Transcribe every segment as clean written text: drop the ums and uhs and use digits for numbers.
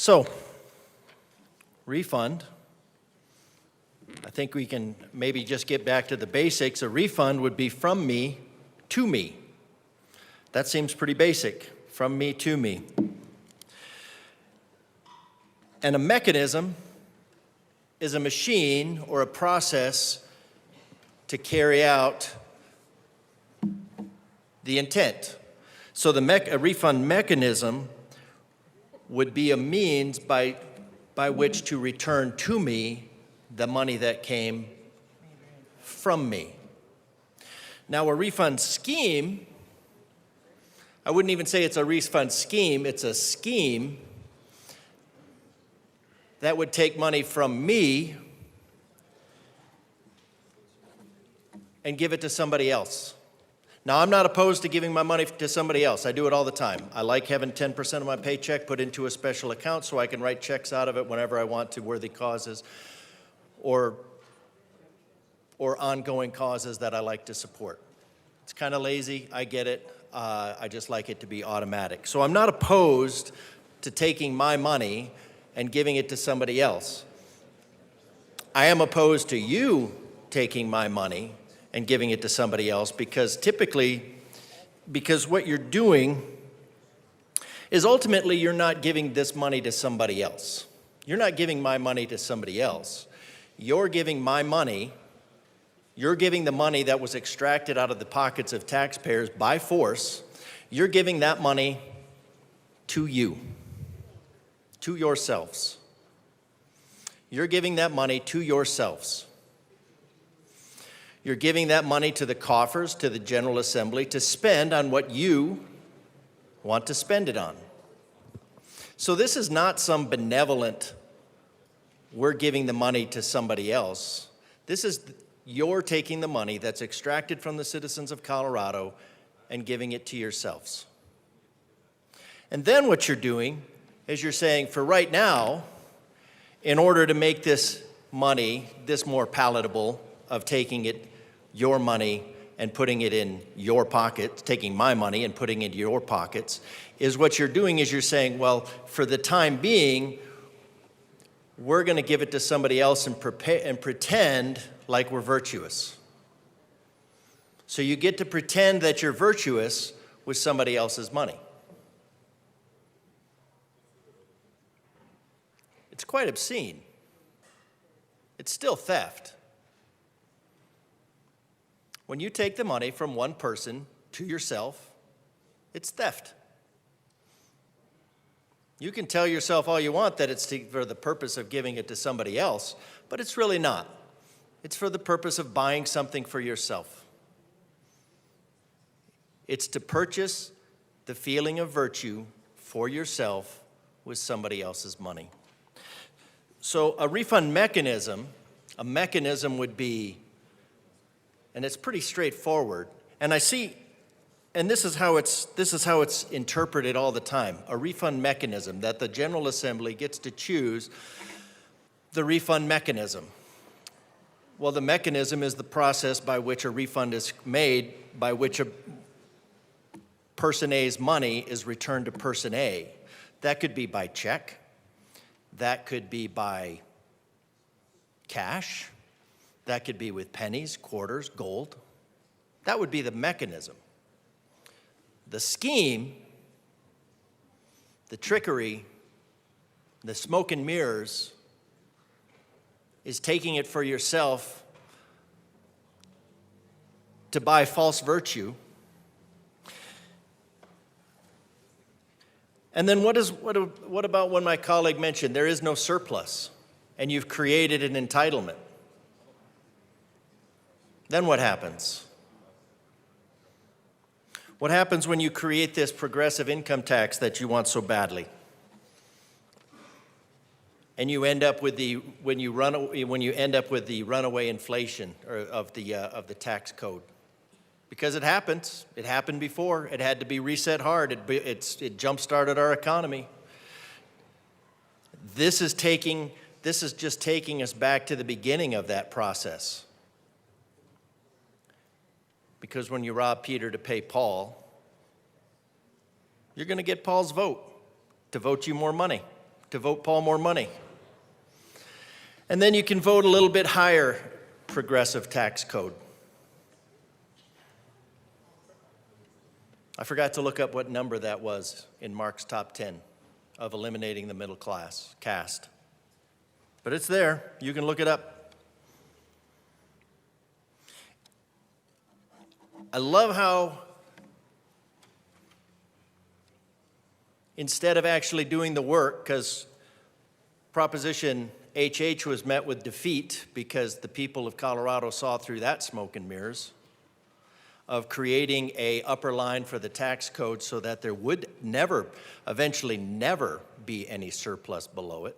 So, refund. I think we can maybe just get back to the basics. A refund would be from me to me. That seems pretty basic, from me to me. And a mechanism is a machine or a process to carry out the intent. So a refund mechanism would be a means by which to return to me the money that came from me. Now, a refund scheme, I wouldn't even say it's a refund scheme, it's a scheme that would take money from me and give it to somebody else. Now, I'm not opposed to giving my money to somebody else. I do it all the time. I like having 10% of my paycheck put into a special account so I can write checks out of it whenever I want to worthy causes or ongoing causes that I like to support. It's kind of lazy, I get it. I just like it to be automatic. So I'm not opposed to taking my money and giving it to somebody else. I am opposed to you taking my money and giving it to somebody else because what you're doing is ultimately you're not giving this money to somebody else. You're not giving my money to somebody else. You're giving my money, you're giving the money that was extracted out of the pockets of taxpayers by force, you're giving that money to you, to yourselves. You're giving that money to yourselves. You're giving that money to the coffers, to the General Assembly, to spend on what you want to spend it on. So this is not some benevolent, we're giving the money to somebody else. This is you're taking the money that's extracted from the citizens of Colorado and giving it to yourselves. And then what you're doing is you're saying, for right now, in order to make this money, this more palatable, of taking your money and putting it in your pocket, taking my money and putting it in your pockets, is what you're doing is you're saying, well, for the time being, we're going to give it to somebody else and pretend like we're virtuous. So you get to pretend that you're virtuous with somebody else's money. It's quite obscene. It's still theft. When you take the money from one person to yourself, it's theft. You can tell yourself all you want that it's for the purpose of giving it to somebody else, but it's really not. It's for the purpose of buying something for yourself. It's to purchase the feeling of virtue for yourself with somebody else's money. So a refund mechanism, would be, and it's pretty straightforward, and I see, and this is how it's interpreted all the time, a refund mechanism, that the General Assembly gets to choose the refund mechanism. Well, the mechanism is the process by which a refund is made, by which a person A's money is returned to person A. That could be by check. That could be by cash. That could be with pennies, quarters, gold. That would be the mechanism. The scheme, the trickery, the smoke and mirrors is taking it for yourself to buy false virtue. And then what about when my colleague mentioned there is no surplus and you've created an entitlement? Then what happens? What happens when you create this progressive income tax that you want so badly? And you end up with when you end up with the runaway inflation of the tax code. Because it happens. It happened before. It had to be reset hard. It jump-started our economy. This is just taking us back to the beginning of that process. Because when you rob Peter to pay Paul, you're going to get Paul's vote to vote you more money. to vote Paul more money. And then you can vote a little bit higher progressive tax code. I forgot to look up what number that was in Mark's top 10 of eliminating the middle class, caste. But it's there. You can look it up. I love how instead of actually doing the work, because Proposition HH was met with defeat because the people of Colorado saw through that smoke and mirrors, of creating a upper line for the tax code so that there would never, eventually never be any surplus below it,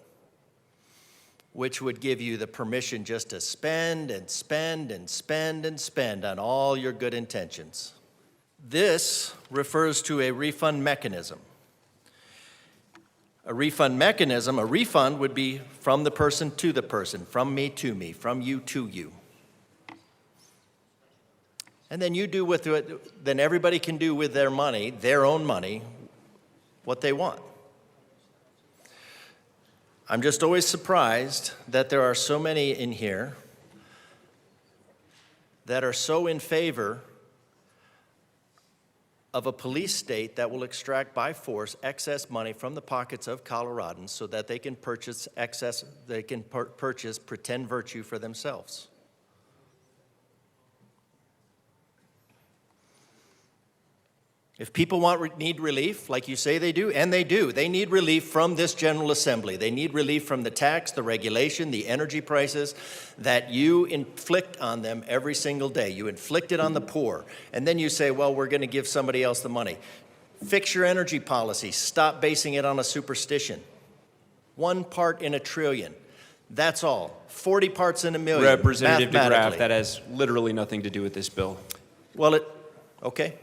which would give you the permission just to spend and spend and spend and spend on all your good intentions. This refers to a refund mechanism. A refund mechanism, a refund would be from the person to the person, from me to me, from you to you. And then you do with it, then everybody can do with their money, their own money, what they want. I'm just always surprised that there are so many in here that are so in favor of a police state that will extract by force excess money from the pockets of Coloradans so that they can purchase purchase pretend virtue for themselves. If people need relief, like you say they do, and they do, they need relief from this General Assembly. They need relief from the tax, the regulation, the energy prices that you inflict on them every single day. You inflict it on the poor, and then you say, well, we're going to give somebody else the money. Fix your energy policy. Stop basing it on a superstition. 1 part in a trillion. That's all. 40 parts in a million. Representative DeGraff, that has literally nothing to do with this bill. Well, okay.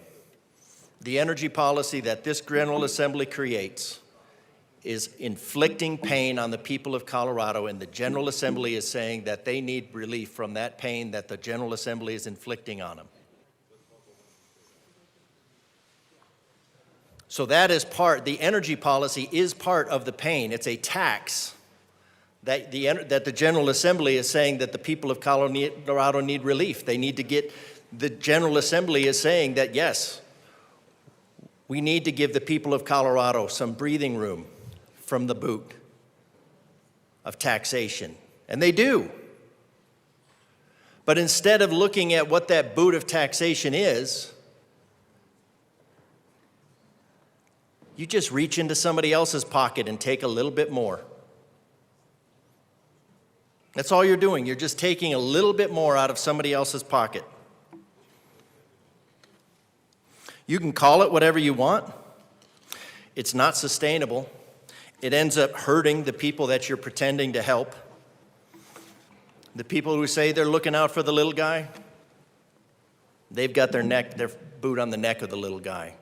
The energy policy that this General Assembly creates is inflicting pain on the people of Colorado, and the General Assembly is saying that they need relief from that pain that the General Assembly is inflicting on them. So that is the energy policy is part of the pain. It's a tax that the General Assembly is saying that the people of Colorado need relief. They need to get, the General Assembly is saying that, yes, we need to give the people of Colorado some breathing room from the boot of taxation. And they do. But instead of looking at what that boot of taxation is, you just reach into somebody else's pocket and take a little bit more. That's all you're doing. You're just taking a little bit more out of somebody else's pocket. You can call it whatever you want. It's not sustainable. It ends up hurting the people that you're pretending to help. The people who say they're looking out for the little guy, they've got their boot on the neck of the little guy.